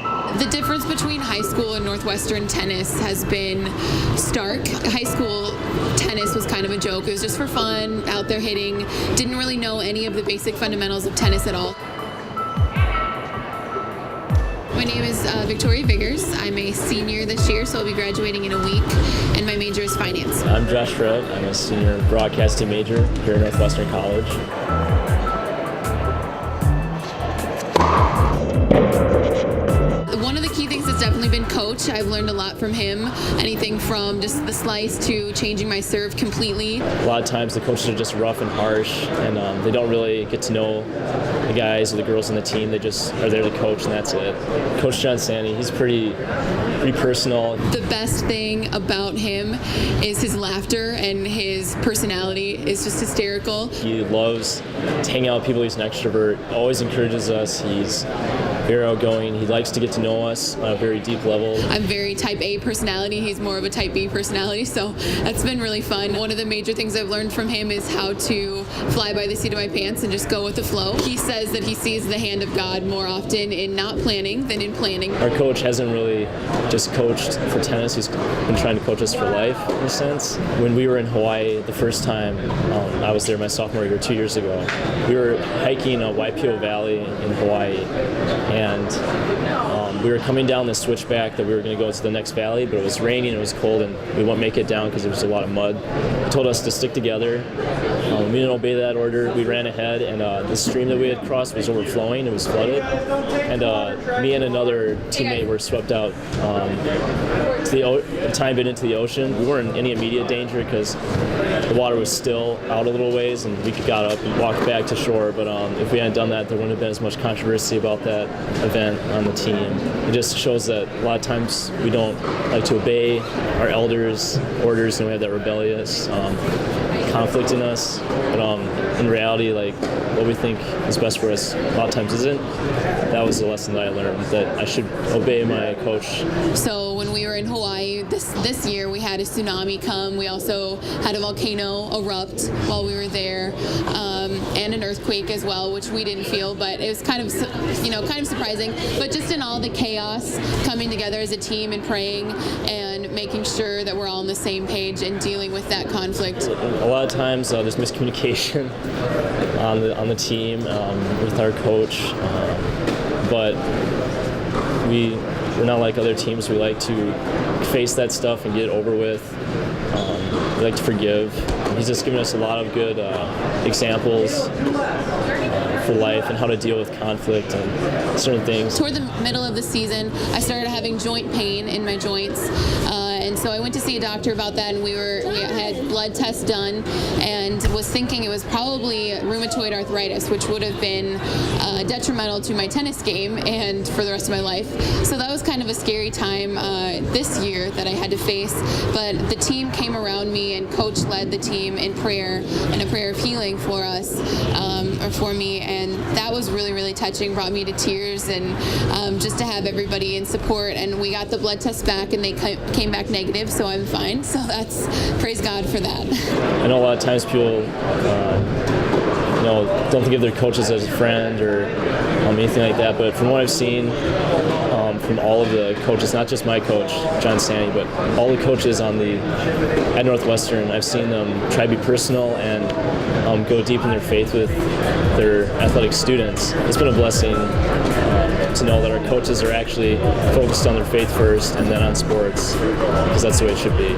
The difference between high school and Northwestern tennis has been stark. High school tennis was kind of a joke. It was just for fun, out there hitting. Didn't really know any of the basic fundamentals of tennis at all. My name is Victoria Biggers. I'm a senior this year, so I'll be graduating in a week, and my major is finance. I'm Josh Fred. I'm a senior broadcasting major here at Northwestern College. One of the key things has definitely been coach. I've learned a lot from him. Anything from just the slice to changing my serve completely. A lot of times the coaches are just rough and harsh, and they don't really get to know the guys or the girls on the team. They just are there to coach, and that's it. Coach John Stanley, he's pretty personal. The best thing about him is his laughter, and his personality is just hysterical. He loves to hang out with people. He's an extrovert, always encourages us. He's very outgoing. He likes to get to know us on a very deep level. I'm very type A personality. He's more of a type B personality, so that's been really fun. One of the major things I've learned from him is how to fly by the seat of my pants and just go with the flow. He says that he sees the hand of God more often in not planning than in planning. Our coach hasn't really just coached for tennis. He's been trying to coach us for life, in a sense. When we were in Hawaii the first time, I was there my sophomore year 2 years ago. We were hiking Waipio Valley in Hawaii, and we were coming down the switchback that we were going to go to the next valley, but it was raining, it was cold, and we wouldn't make it down because there was a lot of mud. He told us to stick together. We didn't obey that order. We ran ahead, and the stream that we had crossed was overflowing. It was flooded, and me and another teammate were swept out a tiny bit into the ocean. We weren't in any immediate danger because the water was still out a little ways, and we got up and walked back to shore. But if we hadn't done that, there wouldn't have been as much controversy about that event on the team. It just shows that a lot of times we don't like to obey our elders' orders, and we have that rebellious conflict in us. But in reality, like, what we think is best for us a lot of times isn't. That was the lesson that I learned, that I should obey my coach. So when we were in Hawaii this year, we had a tsunami come. We also had a volcano erupt while we were there, and an earthquake as well, which we didn't feel, but it was kind of surprising. But just in all the chaos, coming together as a team and praying and making sure that we're all on the same page and dealing with that conflict. A lot of times there's miscommunication on the team with our coach, but we're not like other teams. We like to face that stuff and get it over with. We like to forgive. He's just given us a lot of good examples for life and how to deal with conflict and certain things. Toward the middle of the season, I started having joint pain in my joints, and so I went to see a doctor about that, and we had blood tests done, and was thinking it was probably rheumatoid arthritis, which would have been detrimental to my tennis game and for the rest of my life. So that was kind of a scary time this year that I had to face, but the team came around me, and coach led the team in prayer, and a prayer of healing for us, or for me, and that was really, really touching, brought me to tears, and just to have everybody in support. And we got the blood tests back, and they came back negative, so I'm fine. So that's, praise God for that. I know a lot of times people don't think of their coaches as a friend or anything like that, but from what I've seen from all of the coaches, not just my coach, John Stanley, but all the coaches at Northwestern, I've seen them try to be personal and go deep in their faith with their athletic students. It's been a blessing to know that our coaches are actually focused on their faith first and then on sports, because that's the way it should be.